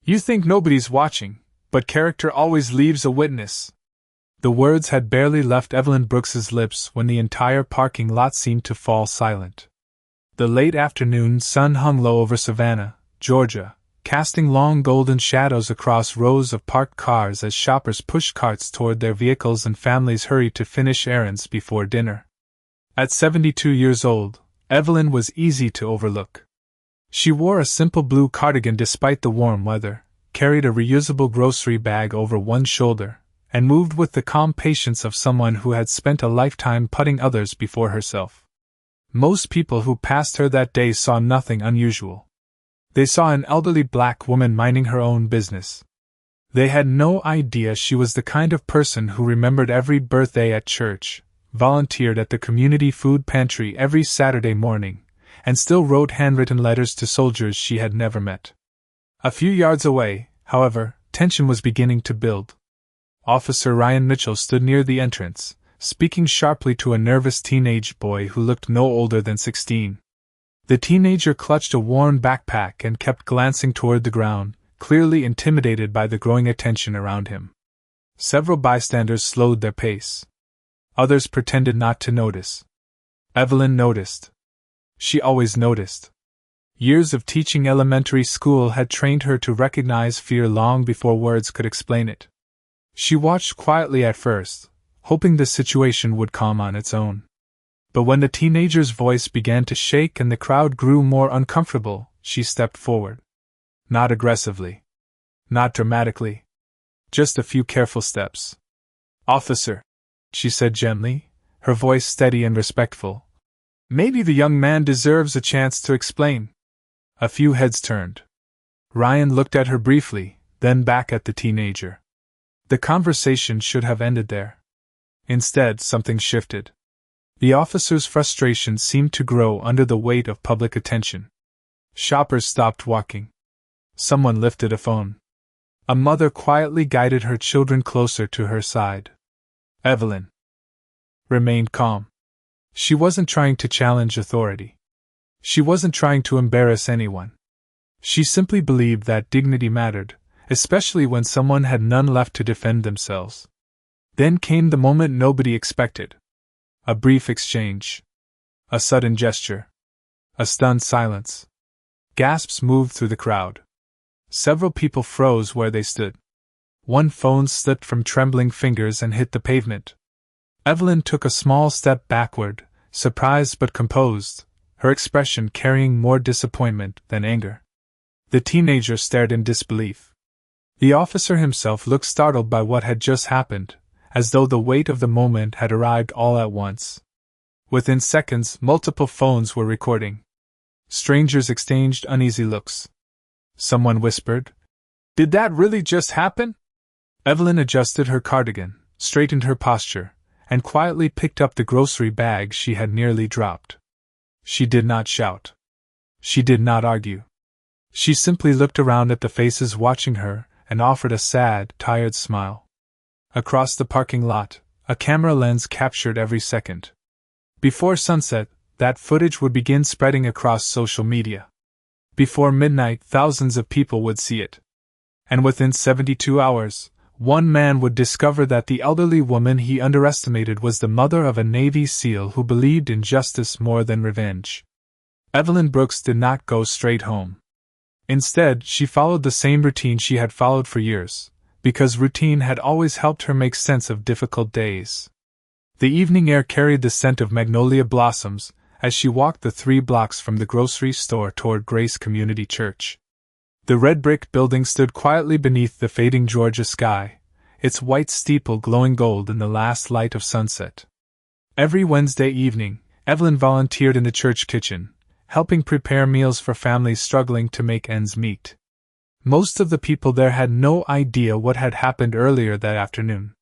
You think nobody's watching, but character always leaves a witness. The words had barely left Evelyn Brooks's lips when the entire parking lot seemed to fall silent. The late afternoon sun hung low over Savannah, Georgia, casting long golden shadows across rows of parked cars as shoppers pushed carts toward their vehicles and families hurried to finish errands before dinner. At 72 years old, Evelyn was easy to overlook. She wore a simple blue cardigan despite the warm weather, carried a reusable grocery bag over one shoulder, and moved with the calm patience of someone who had spent a lifetime putting others before herself. Most people who passed her that day saw nothing unusual. They saw an elderly black woman minding her own business. They had no idea she was the kind of person who remembered every birthday at church, volunteered at the community food pantry every Saturday morning, and still wrote handwritten letters to soldiers she had never met. A few yards away, however, tension was beginning to build. Officer Ryan Mitchell stood near the entrance, speaking sharply to a nervous teenage boy who looked no older than 16. The teenager clutched a worn backpack and kept glancing toward the ground, clearly intimidated by the growing attention around him. Several bystanders slowed their pace. Others pretended not to notice. Evelyn noticed. She always noticed. Years of teaching elementary school had trained her to recognize fear long before words could explain it. She watched quietly at first, hoping the situation would calm on its own. But when the teenager's voice began to shake and the crowd grew more uncomfortable, she stepped forward. Not aggressively. Not dramatically. Just a few careful steps. "Officer," she said gently, her voice steady and respectful. "Maybe the young man deserves a chance to explain." A few heads turned. Ryan looked at her briefly, then back at the teenager. The conversation should have ended there. Instead, something shifted. The officer's frustration seemed to grow under the weight of public attention. Shoppers stopped walking. Someone lifted a phone. A mother quietly guided her children closer to her side. Evelyn remained calm. She wasn't trying to challenge authority. She wasn't trying to embarrass anyone. She simply believed that dignity mattered, especially when someone had none left to defend themselves. Then came the moment nobody expected. A brief exchange. A sudden gesture. A stunned silence. Gasps moved through the crowd. Several people froze where they stood. One phone slipped from trembling fingers and hit the pavement. Evelyn took a small step backward, surprised but composed, her expression carrying more disappointment than anger. The teenager stared in disbelief. The officer himself looked startled by what had just happened, as though the weight of the moment had arrived all at once. Within seconds, multiple phones were recording. Strangers exchanged uneasy looks. Someone whispered, "Did that really just happen?" Evelyn adjusted her cardigan, straightened her posture, and quietly picked up the grocery bag she had nearly dropped. She did not shout. She did not argue. She simply looked around at the faces watching her and offered a sad, tired smile. Across the parking lot, a camera lens captured every second. Before sunset, that footage would begin spreading across social media. Before midnight, thousands of people would see it. And within 72 hours, one man would discover that the elderly woman he underestimated was the mother of a Navy SEAL who believed in justice more than revenge. Evelyn Brooks did not go straight home. Instead, she followed the same routine she had followed for years, because routine had always helped her make sense of difficult days. The evening air carried the scent of magnolia blossoms as she walked the 3 blocks from the grocery store toward Grace Community Church. The red brick building stood quietly beneath the fading Georgia sky, its white steeple glowing gold in the last light of sunset. Every Wednesday evening, Evelyn volunteered in the church kitchen, helping prepare meals for families struggling to make ends meet. Most of the people there had no idea what had happened earlier that afternoon.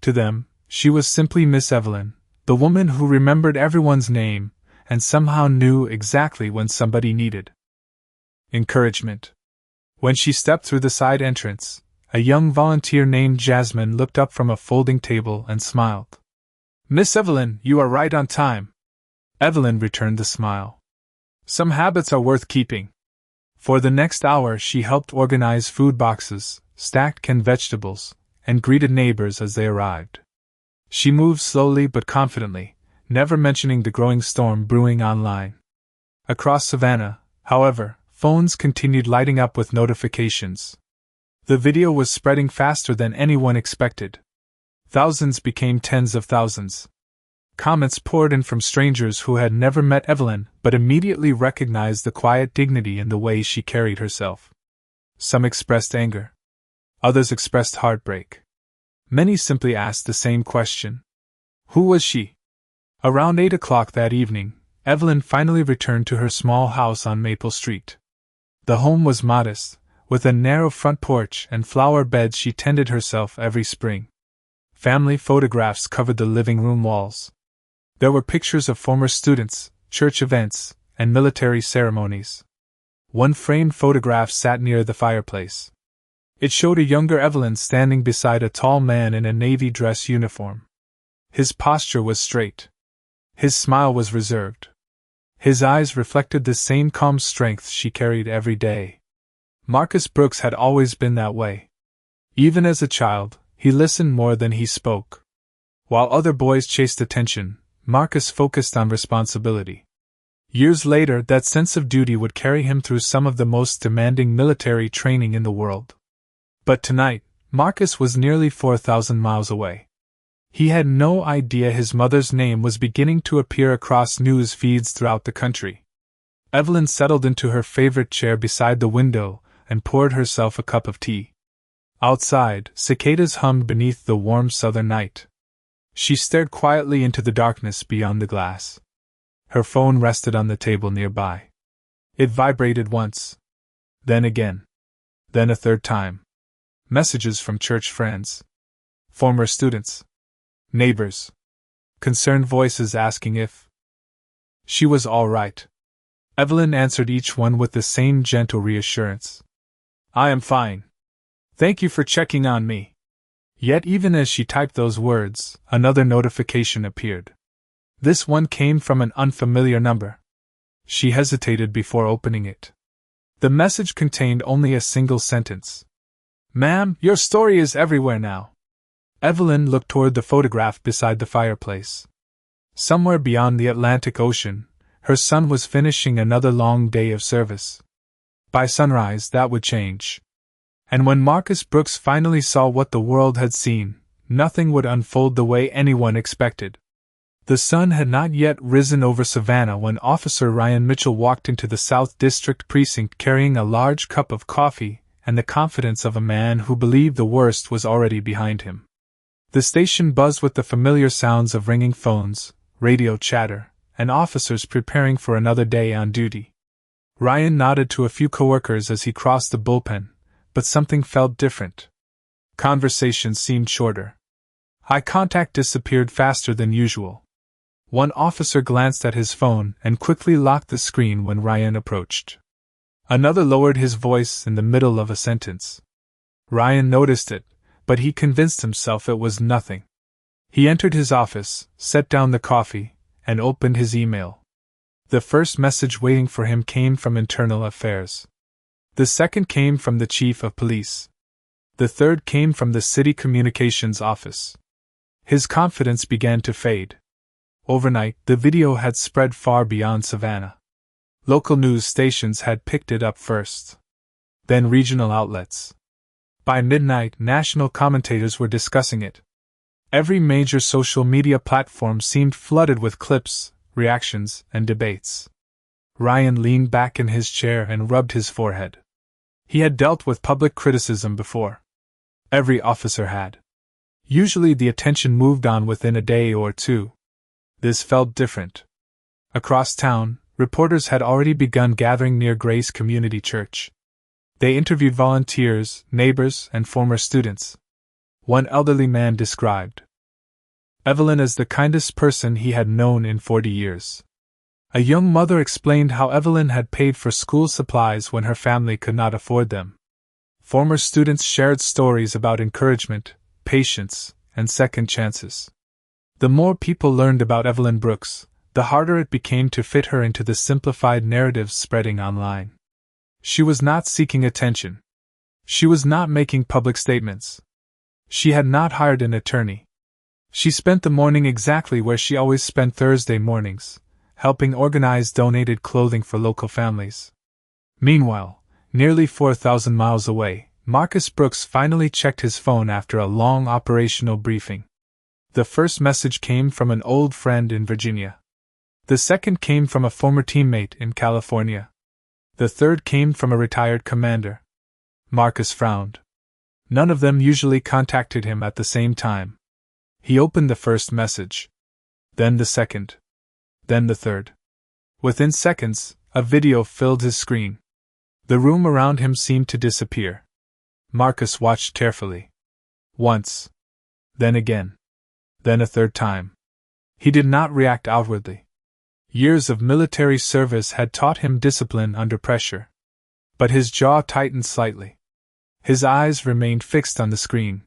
To them, she was simply Miss Evelyn, the woman who remembered everyone's name and somehow knew exactly when somebody needed encouragement. When she stepped through the side entrance, a young volunteer named Jasmine looked up from a folding table and smiled. "Miss Evelyn, you are right on time." Evelyn returned the smile. "Some habits are worth keeping." For the next hour, she helped organize food boxes, stacked canned vegetables, and greeted neighbors as they arrived. She moved slowly but confidently, never mentioning the growing storm brewing online. Across Savannah, however, phones continued lighting up with notifications. The video was spreading faster than anyone expected. Thousands became tens of thousands. Comments poured in from strangers who had never met Evelyn but immediately recognized the quiet dignity in the way she carried herself. Some expressed anger. Others expressed heartbreak. Many simply asked the same question. Who was she? Around 8 o'clock that evening, Evelyn finally returned to her small house on Maple Street. The home was modest, with a narrow front porch and flower beds she tended herself every spring. Family photographs covered the living room walls. There were pictures of former students, church events, and military ceremonies. One framed photograph sat near the fireplace. It showed a younger Evelyn standing beside a tall man in a navy dress uniform. His posture was straight. His smile was reserved. His eyes reflected the same calm strength she carried every day. Marcus Brooks had always been that way. Even as a child, he listened more than he spoke. While other boys chased attention, Marcus focused on responsibility. Years later, that sense of duty would carry him through some of the most demanding military training in the world. But tonight, Marcus was nearly 4,000 miles away. He had no idea his mother's name was beginning to appear across news feeds throughout the country. Evelyn settled into her favorite chair beside the window and poured herself a cup of tea. Outside, cicadas hummed beneath the warm southern night. She stared quietly into the darkness beyond the glass. Her phone rested on the table nearby. It vibrated once. Then again. Then a third time. Messages from church friends. Former students. Neighbors. Concerned voices asking if she was all right. Evelyn answered each one with the same gentle reassurance. I am fine. Thank you for checking on me. Yet even as she typed those words, another notification appeared. This one came from an unfamiliar number. She hesitated before opening it. The message contained only a single sentence. Ma'am, your story is everywhere now. Evelyn looked toward the photograph beside the fireplace. Somewhere beyond the Atlantic Ocean, her son was finishing another long day of service. By sunrise, that would change. And when Marcus Brooks finally saw what the world had seen, nothing would unfold the way anyone expected. The sun had not yet risen over Savannah when Officer Ryan Mitchell walked into the South District Precinct carrying a large cup of coffee and the confidence of a man who believed the worst was already behind him. The station buzzed with the familiar sounds of ringing phones, radio chatter, and officers preparing for another day on duty. Ryan nodded to a few coworkers as he crossed the bullpen, but something felt different. Conversations seemed shorter. Eye contact disappeared faster than usual. One officer glanced at his phone and quickly locked the screen when Ryan approached. Another lowered his voice in the middle of a sentence. Ryan noticed it, but he convinced himself it was nothing. He entered his office, set down the coffee, and opened his email. The first message waiting for him came from Internal Affairs. The second came from the Chief of Police. The third came from the City Communications Office. His confidence began to fade. Overnight, the video had spread far beyond Savannah. Local news stations had picked it up first. Then regional outlets. By midnight, national commentators were discussing it. Every major social media platform seemed flooded with clips, reactions, and debates. Ryan leaned back in his chair and rubbed his forehead. He had dealt with public criticism before. Every officer had. Usually the attention moved on within a day or two. This felt different. Across town, reporters had already begun gathering near Grace Community Church. They interviewed volunteers, neighbors, and former students. One elderly man described Evelyn as the kindest person he had known in 40 years. A young mother explained how Evelyn had paid for school supplies when her family could not afford them. Former students shared stories about encouragement, patience, and second chances. The more people learned about Evelyn Brooks, the harder it became to fit her into the simplified narratives spreading online. She was not seeking attention. She was not making public statements. She had not hired an attorney. She spent the morning exactly where she always spent Thursday mornings, helping organize donated clothing for local families. Meanwhile, nearly 4,000 miles away, Marcus Brooks finally checked his phone after a long operational briefing. The first message came from an old friend in Virginia. The second came from a former teammate in California. The third came from a retired commander. Marcus frowned. None of them usually contacted him at the same time. He opened the first message. Then the second. Then the third. Within seconds, a video filled his screen. The room around him seemed to disappear. Marcus watched carefully. Once. Then again. Then a third time. He did not react outwardly. Years of military service had taught him discipline under pressure. But his jaw tightened slightly. His eyes remained fixed on the screen.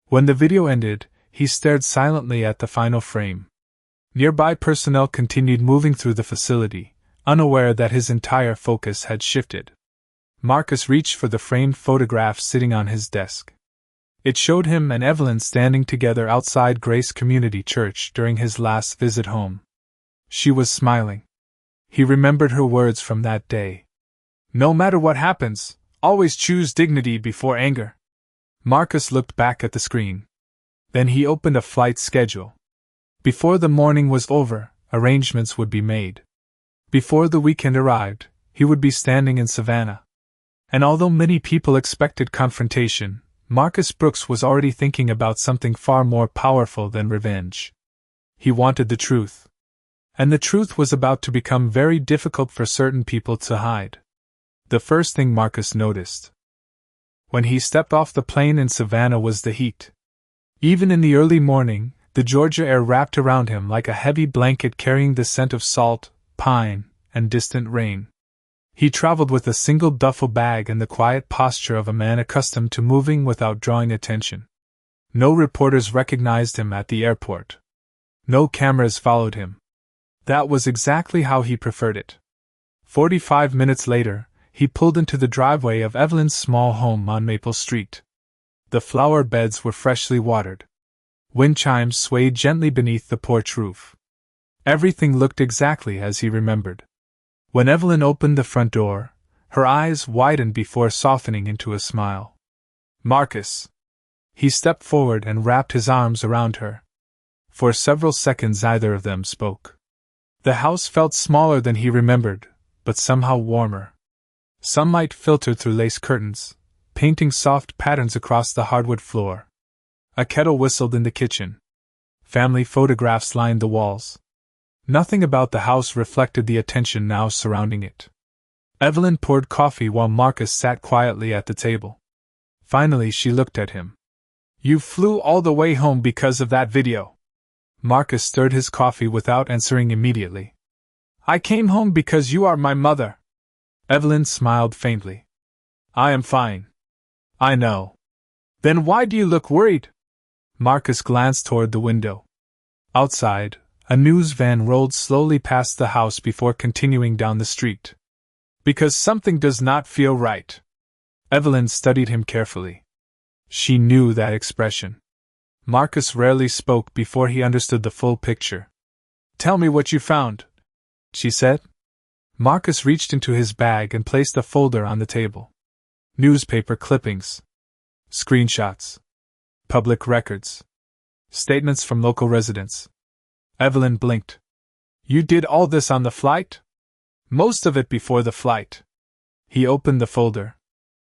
When the video ended, he stared silently at the final frame. Nearby personnel continued moving through the facility, unaware that his entire focus had shifted. Marcus reached for the framed photograph sitting on his desk. It showed him and Evelyn standing together outside Grace Community Church during his last visit home. She was smiling. He remembered her words from that day. "No matter what happens, always choose dignity before anger." Marcus looked back at the screen. Then he opened a flight schedule. Before the morning was over, arrangements would be made. Before the weekend arrived, he would be standing in Savannah. And although many people expected confrontation, Marcus Brooks was already thinking about something far more powerful than revenge. He wanted the truth. And the truth was about to become very difficult for certain people to hide. The first thing Marcus noticed when he stepped off the plane in Savannah was the heat. Even in the early morning, the Georgia air wrapped around him like a heavy blanket carrying the scent of salt, pine, and distant rain. He traveled with a single duffel bag and the quiet posture of a man accustomed to moving without drawing attention. No reporters recognized him at the airport. No cameras followed him. That was exactly how he preferred it. 45 minutes later, he pulled into the driveway of Evelyn's small home on Maple Street. The flower beds were freshly watered. Wind chimes swayed gently beneath the porch roof. Everything looked exactly as he remembered. When Evelyn opened the front door, her eyes widened before softening into a smile. "Marcus." He stepped forward and wrapped his arms around her. For several seconds neither of them spoke. The house felt smaller than he remembered, but somehow warmer. Sunlight filtered through lace curtains, painting soft patterns across the hardwood floor. A kettle whistled in the kitchen. Family photographs lined the walls. Nothing about the house reflected the attention now surrounding it. Evelyn poured coffee while Marcus sat quietly at the table. Finally she looked at him. "You flew all the way home because of that video." Marcus stirred his coffee without answering immediately. "I came home because you are my mother." Evelyn smiled faintly. "I am fine." "I know." "Then why do you look worried?" Marcus glanced toward the window. Outside, a news van rolled slowly past the house before continuing down the street. "Because something does not feel right." Evelyn studied him carefully. She knew that expression. Marcus rarely spoke before he understood the full picture. "Tell me what you found," she said. Marcus reached into his bag and placed a folder on the table. Newspaper clippings. Screenshots. Public records. Statements from local residents. Evelyn blinked. "You did all this on the flight?" "Most of it before the flight." He opened the folder.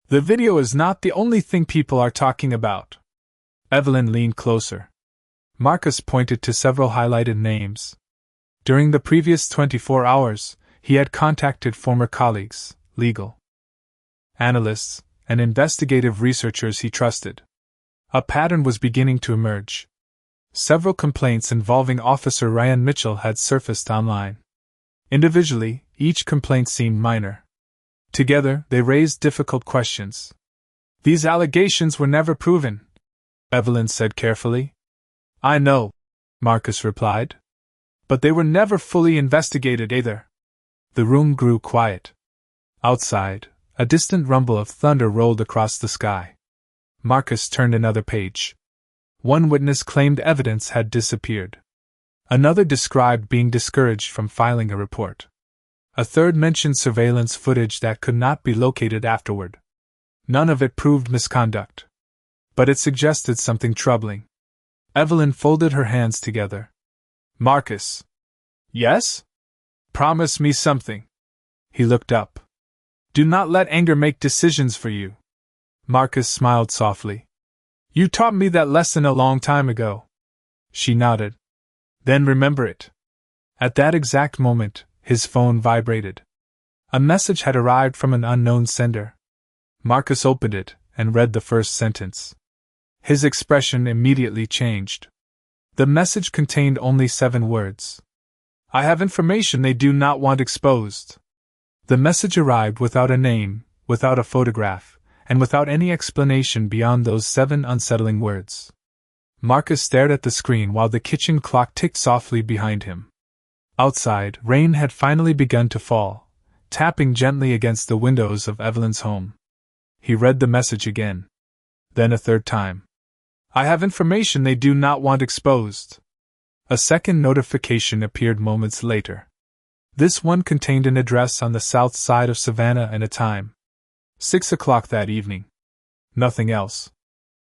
"The video is not the only thing people are talking about." Evelyn leaned closer. Marcus pointed to several highlighted names. During the previous 24 hours, he had contacted former colleagues, legal analysts, and investigative researchers he trusted. A pattern was beginning to emerge. Several complaints involving Officer Ryan Mitchell had surfaced online. Individually, each complaint seemed minor. Together, they raised difficult questions. "These allegations were never proven," Evelyn said carefully. "I know," Marcus replied. "But they were never fully investigated either." The room grew quiet. Outside, A distant rumble of thunder rolled across the sky. Marcus turned another page. One witness claimed evidence had disappeared. Another described being discouraged from filing a report. A third mentioned surveillance footage that could not be located afterward. None of it proved misconduct. But it suggested something troubling. Evelyn folded her hands together. Marcus. Yes? Promise me something. He looked up. Do not let anger make decisions for you. Marcus smiled softly. You taught me that lesson a long time ago. She nodded. Then remember it. At that exact moment, his phone vibrated. A message had arrived from an unknown sender. Marcus opened it and read the first sentence. His expression immediately changed. The message contained only 7 words. I have information they do not want exposed. The message arrived without a name, without a photograph, and without any explanation beyond those 7 unsettling words. Marcus stared at the screen while the kitchen clock ticked softly behind him. Outside, rain had finally begun to fall, tapping gently against the windows of Evelyn's home. He read the message again. Then a third time. I have information they do not want exposed. A second notification appeared moments later. This one contained an address on the south side of Savannah and a time. 6 o'clock that evening. Nothing else.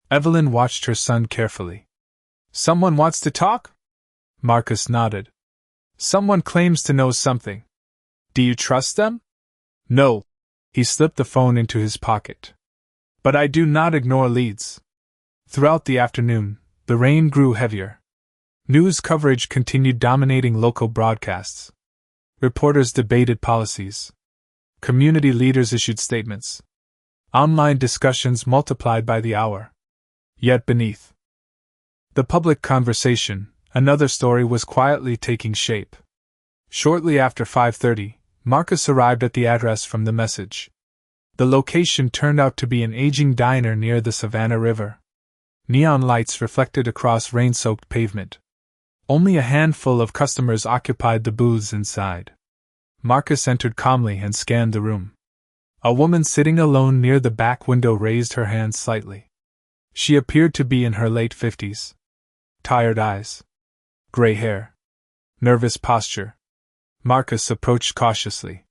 Evelyn watched her son carefully. Someone wants to talk? Marcus nodded. Someone claims to know something. Do you trust them? No. He slipped the phone into his pocket. But I do not ignore leads. Throughout the afternoon, the rain grew heavier. News coverage continued dominating local broadcasts. Reporters debated policies. Community leaders issued statements. Online discussions multiplied by the hour. Yet beneath the public conversation, another story was quietly taking shape. Shortly after 5:30, Marcus arrived at the address from the message. The location turned out to be an aging diner near the Savannah River. Neon lights reflected across rain-soaked pavement. Only a handful of customers occupied the booths inside. Marcus entered calmly and scanned the room. A woman sitting alone near the back window raised her hand slightly. She appeared to be in her late 50s. Tired eyes. Gray hair. Nervous posture. Marcus approached cautiously.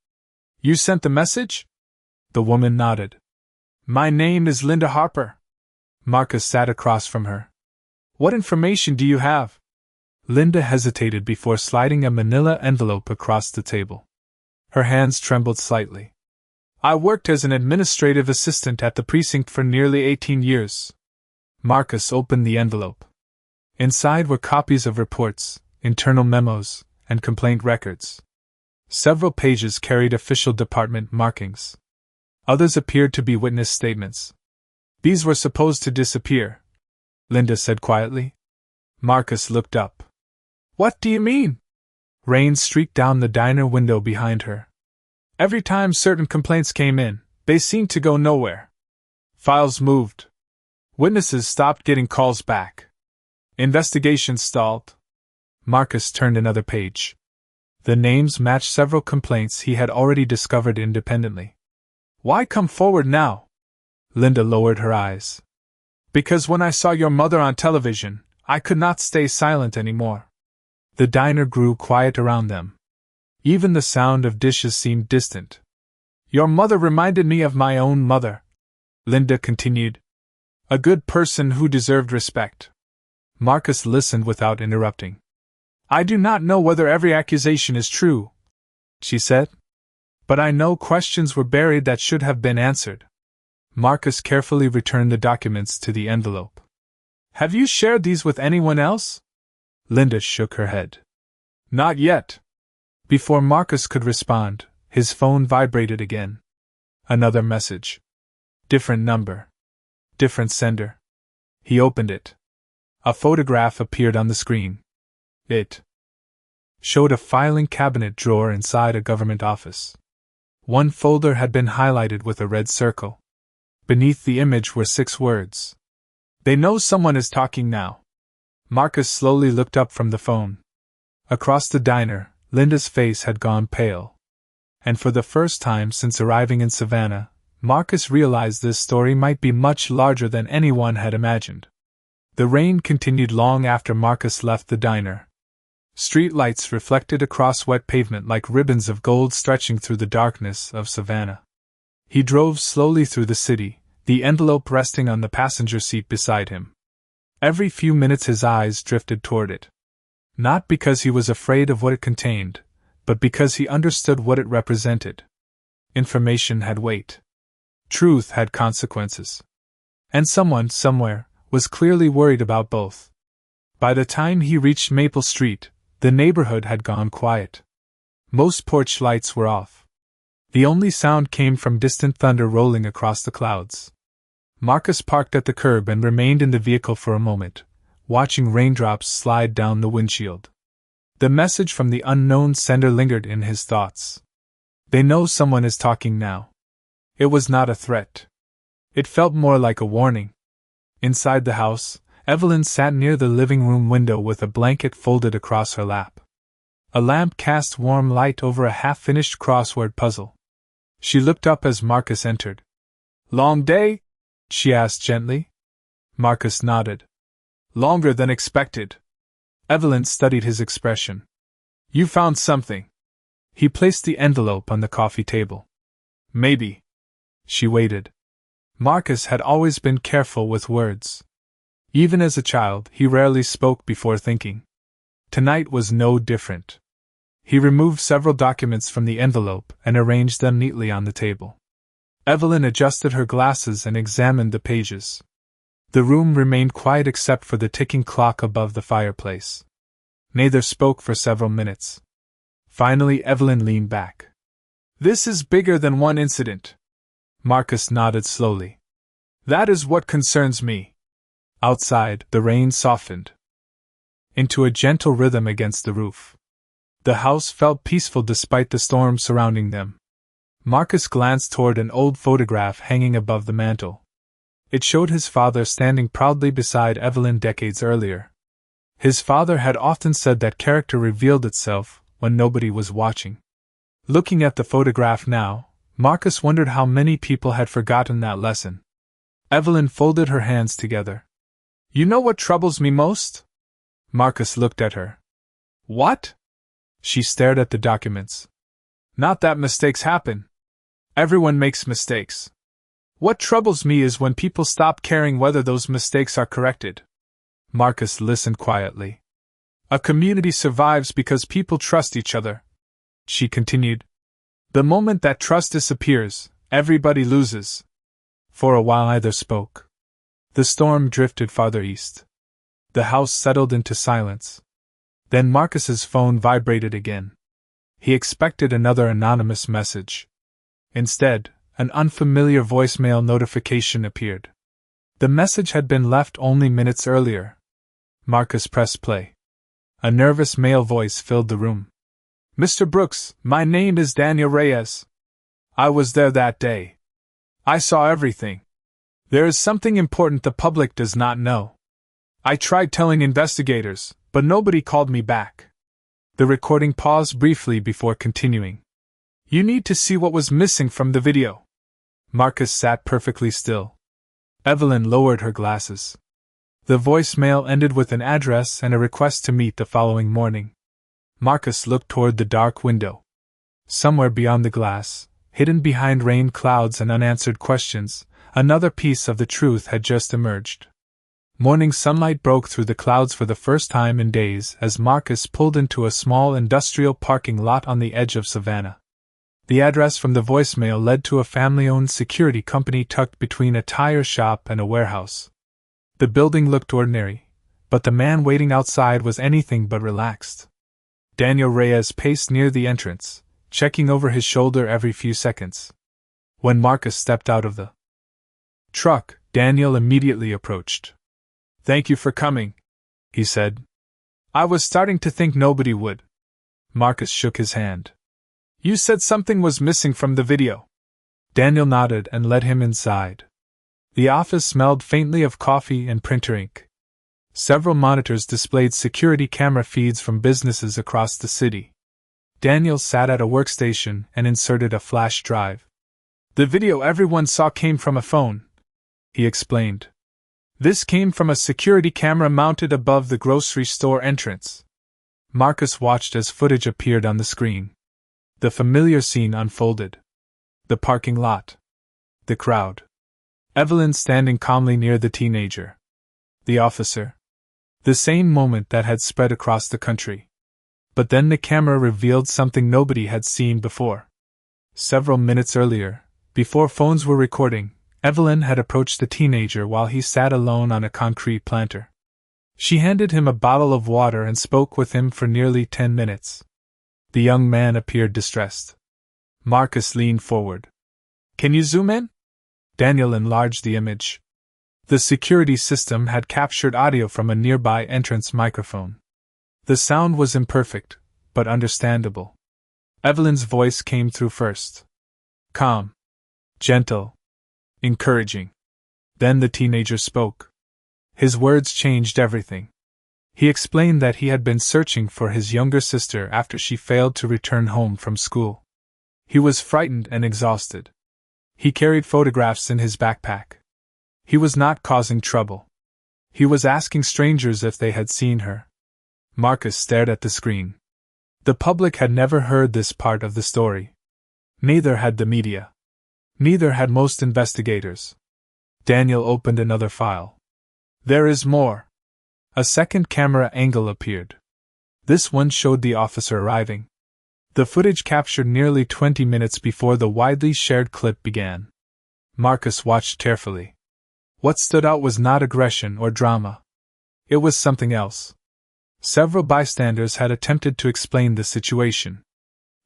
You sent the message? The woman nodded. My name is Linda Harper. Marcus sat across from her. What information do you have? Linda hesitated before sliding a manila envelope across the table. Her hands trembled slightly. I worked as an administrative assistant at the precinct for nearly 18 years. Marcus opened the envelope. Inside were copies of reports, internal memos, and complaint records. Several pages carried official department markings. Others appeared to be witness statements. These were supposed to disappear, Linda said quietly. Marcus looked up. What do you mean? Rain streaked down the diner window behind her. Every time certain complaints came in, they seemed to go nowhere. Files moved. Witnesses stopped getting calls back. Investigations stalled. Marcus turned another page. The names matched several complaints he had already discovered independently. Why come forward now? Linda lowered her eyes. Because when I saw your mother on television, I could not stay silent anymore. The diner grew quiet around them. Even the sound of dishes seemed distant. Your mother reminded me of my own mother, Linda continued. A good person who deserved respect. Marcus listened without interrupting. I do not know whether every accusation is true, she said. But I know questions were buried that should have been answered. Marcus carefully returned the documents to the envelope. Have you shared these with anyone else? Linda shook her head. Not yet. Before Marcus could respond, his phone vibrated again. Another message. Different number. Different sender. He opened it. A photograph appeared on the screen. It showed a filing cabinet drawer inside a government office. One folder had been highlighted with a red circle. Beneath the image were 6 words. They know someone is talking now. Marcus slowly looked up from the phone. Across the diner, Linda's face had gone pale. And for the first time since arriving in Savannah, Marcus realized this story might be much larger than anyone had imagined. The rain continued long after Marcus left the diner. Street lights reflected across wet pavement like ribbons of gold stretching through the darkness of Savannah. He drove slowly through the city, the envelope resting on the passenger seat beside him. Every few minutes his eyes drifted toward it. Not because he was afraid of what it contained, but because he understood what it represented. Information had weight. Truth had consequences. And someone, somewhere, was clearly worried about both. By the time he reached Maple Street, the neighborhood had gone quiet. Most porch lights were off. The only sound came from distant thunder rolling across the clouds. Marcus parked at the curb and remained in the vehicle for a moment, watching raindrops slide down the windshield. The message from the unknown sender lingered in his thoughts. They know someone is talking now. It was not a threat. It felt more like a warning. Inside the house, Evelyn sat near the living room window with a blanket folded across her lap. A lamp cast warm light over a half-finished crossword puzzle. She looked up as Marcus entered. "Long day?" she asked gently. Marcus nodded. "Longer than expected." Evelyn studied his expression. "You found something." He placed the envelope on the coffee table. "Maybe." She waited. Marcus had always been careful with words. Even as a child, he rarely spoke before thinking. Tonight was no different. He removed several documents from the envelope and arranged them neatly on the table. Evelyn adjusted her glasses and examined the pages. The room remained quiet except for the ticking clock above the fireplace. Neither spoke for several minutes. Finally, Evelyn leaned back. "This is bigger than one incident." Marcus nodded slowly. "That is what concerns me." Outside, the rain softened into a gentle rhythm against the roof. The house felt peaceful despite the storm surrounding them. Marcus glanced toward an old photograph hanging above the mantel. It showed his father standing proudly beside Evelyn decades earlier. His father had often said that character revealed itself when nobody was watching. Looking at the photograph now, Marcus wondered how many people had forgotten that lesson. Evelyn folded her hands together. "You know what troubles me most?" Marcus looked at her. "What?" She stared at the documents. "Not that mistakes happen. Everyone makes mistakes. What troubles me is when people stop caring whether those mistakes are corrected." Marcus listened quietly. "A community survives because people trust each other," she continued. "The moment that trust disappears, everybody loses." For a while neither spoke. The storm drifted farther east. The house settled into silence. Then Marcus's phone vibrated again. He expected another anonymous message. Instead, an unfamiliar voicemail notification appeared. The message had been left only minutes earlier. Marcus pressed play. A nervous male voice filled the room. "Mr. Brooks, my name is Daniel Reyes. I was there that day. I saw everything. There is something important the public does not know. I tried telling investigators, but nobody called me back." The recording paused briefly before continuing. "You need to see what was missing from the video." Marcus sat perfectly still. Evelyn lowered her glasses. The voicemail ended with an address and a request to meet the following morning. Marcus looked toward the dark window. Somewhere beyond the glass, hidden behind rain clouds and unanswered questions, another piece of the truth had just emerged. Morning sunlight broke through the clouds for the first time in days as Marcus pulled into a small industrial parking lot on the edge of Savannah. The address from the voicemail led to a family-owned security company tucked between a tire shop and a warehouse. The building looked ordinary, but the man waiting outside was anything but relaxed. Daniel Reyes paced near the entrance, checking over his shoulder every few seconds. When Marcus stepped out of the truck, Daniel immediately approached. "Thank you for coming," he said. "I was starting to think nobody would." Marcus shook his hand. "You said something was missing from the video." Daniel nodded and led him inside. The office smelled faintly of coffee and printer ink. Several monitors displayed security camera feeds from businesses across the city. Daniel sat at a workstation and inserted a flash drive. The video everyone saw came from a phone, he explained. This came from a security camera mounted above the grocery store entrance. Marcus watched as footage appeared on the screen. The familiar scene unfolded. The parking lot. The crowd. Evelyn standing calmly near the teenager. The officer. The same moment that had spread across the country. But then the camera revealed something nobody had seen before. Several minutes earlier, before phones were recording, Evelyn had approached the teenager while he sat alone on a concrete planter. She handed him a bottle of water and spoke with him for nearly 10 minutes. The young man appeared distressed. Marcus leaned forward. Can you zoom in? Daniel enlarged the image. The security system had captured audio from a nearby entrance microphone. The sound was imperfect, but understandable. Evelyn's voice came through first. Calm. Gentle. Encouraging. Then the teenager spoke. His words changed everything. He explained that he had been searching for his younger sister after she failed to return home from school. He was frightened and exhausted. He carried photographs in his backpack. He was not causing trouble. He was asking strangers if they had seen her. Marcus stared at the screen. The public had never heard this part of the story. Neither had the media. Neither had most investigators. Daniel opened another file. There is more. A second camera angle appeared. This one showed the officer arriving. The footage captured nearly 20 minutes before the widely shared clip began. Marcus watched carefully. What stood out was not aggression or drama. It was something else. Several bystanders had attempted to explain the situation.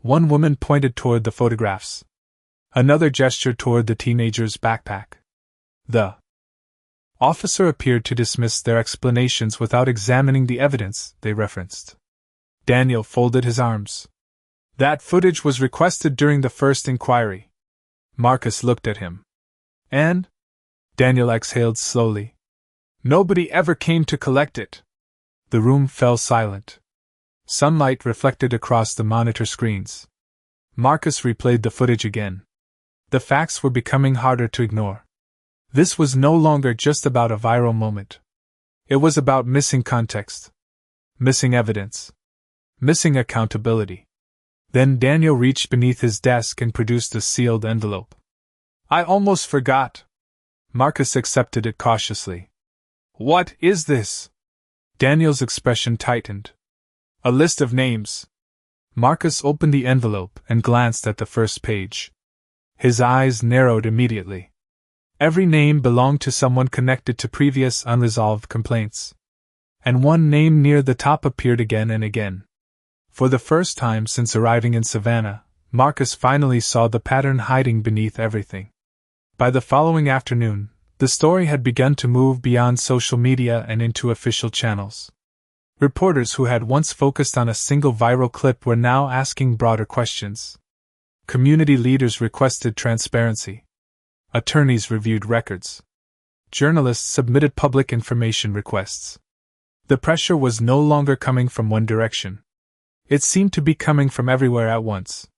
One woman pointed toward the photographs. Another gestured toward the teenager's backpack. The officer appeared to dismiss their explanations without examining the evidence they referenced. Daniel folded his arms. That footage was requested during the first inquiry. Marcus looked at him. And? Daniel exhaled slowly. Nobody ever came to collect it. The room fell silent. Sunlight reflected across the monitor screens. Marcus replayed the footage again. The facts were becoming harder to ignore. This was no longer just about a viral moment. It was about missing context. Missing evidence. Missing accountability. Then Daniel reached beneath his desk and produced a sealed envelope. I almost forgot. Marcus accepted it cautiously. What is this? Daniel's expression tightened. A list of names. Marcus opened the envelope and glanced at the first page. His eyes narrowed immediately. Every name belonged to someone connected to previous unresolved complaints. And one name near the top appeared again and again. For the first time since arriving in Savannah, Marcus finally saw the pattern hiding beneath everything. By the following afternoon, the story had begun to move beyond social media and into official channels. Reporters who had once focused on a single viral clip were now asking broader questions. Community leaders requested transparency. Attorneys reviewed records. Journalists submitted public information requests. The pressure was no longer coming from one direction. It seemed to be coming from everywhere at once.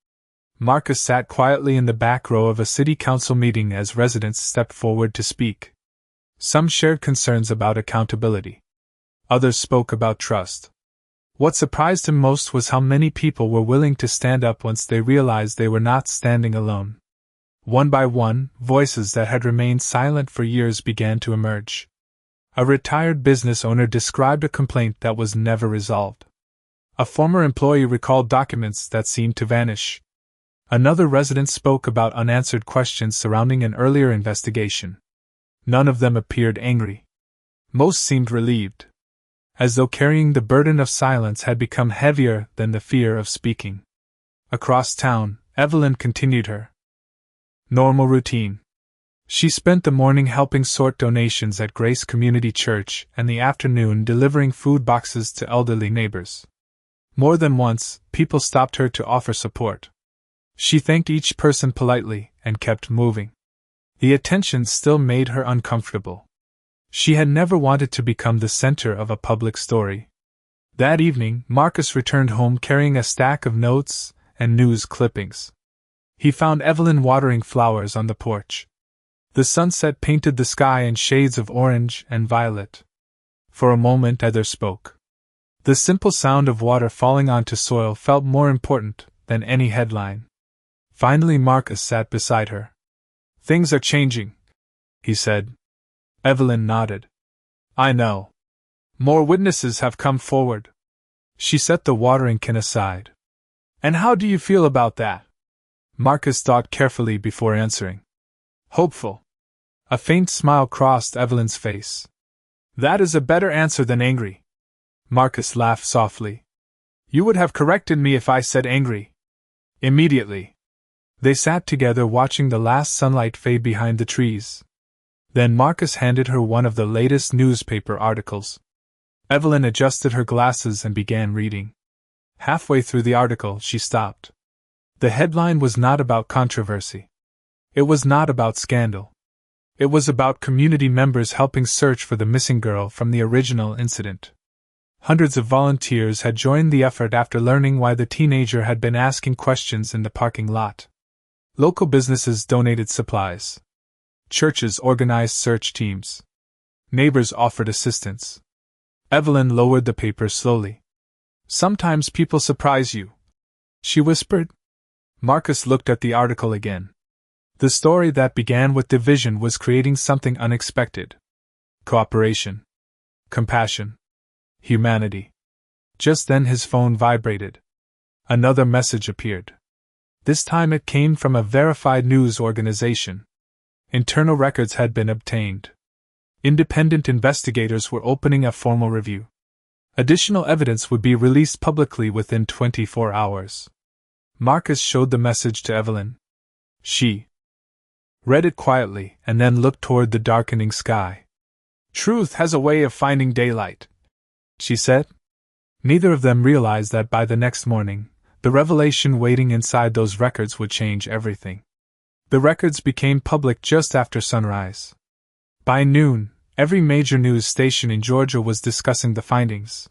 Marcus sat quietly in the back row of a city council meeting as residents stepped forward to speak. Some shared concerns about accountability. Others spoke about trust. What surprised him most was how many people were willing to stand up once they realized they were not standing alone. One by one, voices that had remained silent for years began to emerge. A retired business owner described a complaint that was never resolved. A former employee recalled documents that seemed to vanish. Another resident spoke about unanswered questions surrounding an earlier investigation. None of them appeared angry. Most seemed relieved. As though carrying the burden of silence had become heavier than the fear of speaking. Across town, Evelyn continued her normal routine. She spent the morning helping sort donations at Grace Community Church and the afternoon delivering food boxes to elderly neighbors. More than once, people stopped her to offer support. She thanked each person politely and kept moving. The attention still made her uncomfortable. She had never wanted to become the center of a public story. That evening, Marcus returned home carrying a stack of notes and news clippings. He found Evelyn watering flowers on the porch. The sunset painted the sky in shades of orange and violet. For a moment neither spoke. The simple sound of water falling onto soil felt more important than any headline. Finally Marcus sat beside her. "Things are changing," he said. Evelyn nodded. "I know. More witnesses have come forward." She set the watering can aside. "And how do you feel about that?" Marcus thought carefully before answering. "Hopeful." A faint smile crossed Evelyn's face. "That is a better answer than angry." Marcus laughed softly. "You would have corrected me if I said angry." "Immediately." They sat together watching the last sunlight fade behind the trees. Then Marcus handed her one of the latest newspaper articles. Evelyn adjusted her glasses and began reading. Halfway through the article, she stopped. The headline was not about controversy. It was not about scandal. It was about community members helping search for the missing girl from the original incident. Hundreds of volunteers had joined the effort after learning why the teenager had been asking questions in the parking lot. Local businesses donated supplies. Churches organized search teams. Neighbors offered assistance. Evelyn lowered the paper slowly. "Sometimes people surprise you," she whispered. Marcus looked at the article again. The story that began with division was creating something unexpected. Cooperation. Compassion. Humanity. Just then his phone vibrated. Another message appeared. This time it came from a verified news organization. Internal records had been obtained. Independent investigators were opening a formal review. Additional evidence would be released publicly within 24 hours. Marcus showed the message to Evelyn. She read it quietly and then looked toward the darkening sky. "Truth has a way of finding daylight," she said. Neither of them realized that by the next morning, the revelation waiting inside those records would change everything. The records became public just after sunrise. By noon, every major news station in Georgia was discussing the findings.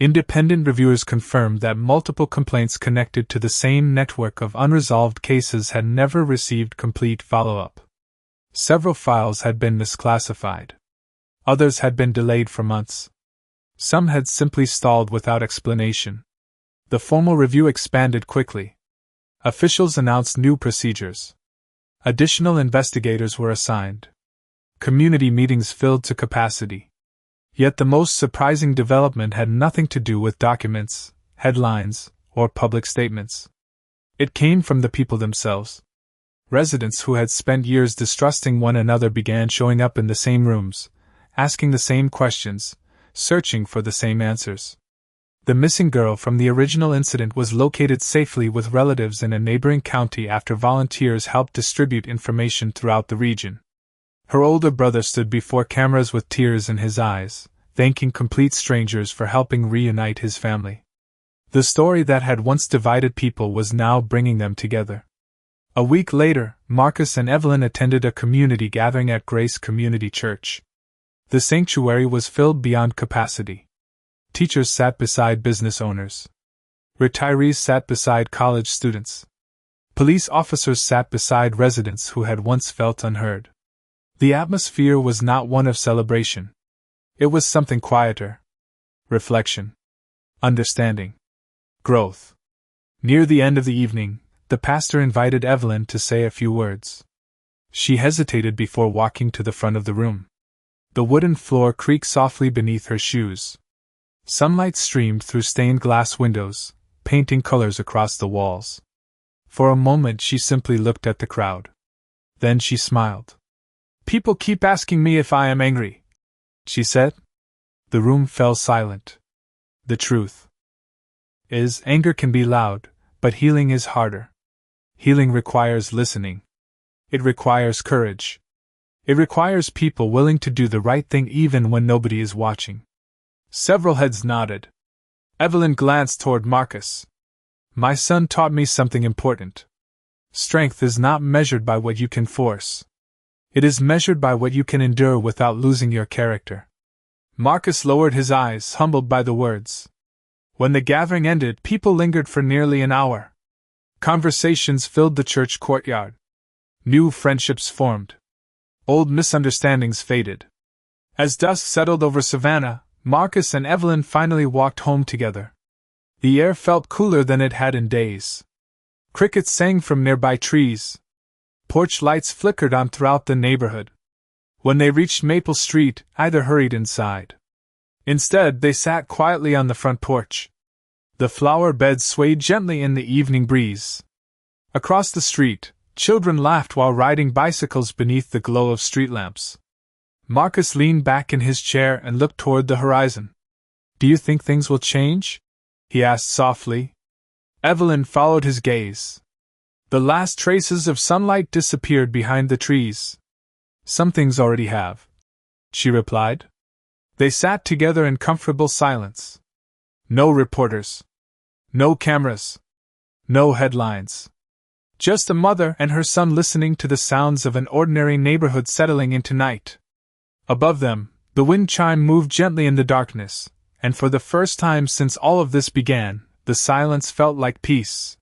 Independent reviewers confirmed that multiple complaints connected to the same network of unresolved cases had never received complete follow-up. Several files had been misclassified. Others had been delayed for months. Some had simply stalled without explanation. The formal review expanded quickly. Officials announced new procedures. Additional investigators were assigned. Community meetings filled to capacity. Yet the most surprising development had nothing to do with documents, headlines, or public statements. It came from the people themselves. Residents who had spent years distrusting one another began showing up in the same rooms, asking the same questions, searching for the same answers. The missing girl from the original incident was located safely with relatives in a neighboring county after volunteers helped distribute information throughout the region. Her older brother stood before cameras with tears in his eyes, thanking complete strangers for helping reunite his family. The story that had once divided people was now bringing them together. A week later, Marcus and Evelyn attended a community gathering at Grace Community Church. The sanctuary was filled beyond capacity. Teachers sat beside business owners. Retirees sat beside college students. Police officers sat beside residents who had once felt unheard. The atmosphere was not one of celebration. It was something quieter. Reflection. Understanding. Growth. Near the end of the evening, the pastor invited Evelyn to say a few words. She hesitated before walking to the front of the room. The wooden floor creaked softly beneath her shoes. Sunlight streamed through stained glass windows, painting colors across the walls. For a moment she simply looked at the crowd. Then she smiled. "People keep asking me if I am angry," she said. The room fell silent. The truth is, anger can be loud, but healing is harder. Healing requires listening. It requires courage. It requires people willing to do the right thing even when nobody is watching. Several heads nodded. Evelyn glanced toward Marcus. "My son taught me something important. Strength is not measured by what you can force. It is measured by what you can endure without losing your character." Marcus lowered his eyes, humbled by the words. When the gathering ended, people lingered for nearly an hour. Conversations filled the church courtyard. New friendships formed. Old misunderstandings faded. As dusk settled over Savannah, Marcus and Evelyn finally walked home together. The air felt cooler than it had in days. Crickets sang from nearby trees. Porch lights flickered on throughout the neighborhood. When they reached Maple Street, either hurried inside. Instead, they sat quietly on the front porch. The flower beds swayed gently in the evening breeze. Across the street, children laughed while riding bicycles beneath the glow of street lamps. Marcus leaned back in his chair and looked toward the horizon. "Do you think things will change?" he asked softly. Evelyn followed his gaze. The last traces of sunlight disappeared behind the trees. "Some things already have," she replied. They sat together in comfortable silence. No reporters. No cameras. No headlines. Just a mother and her son listening to the sounds of an ordinary neighborhood settling into night. Above them, the wind chime moved gently in the darkness, and for the first time since all of this began, the silence felt like peace.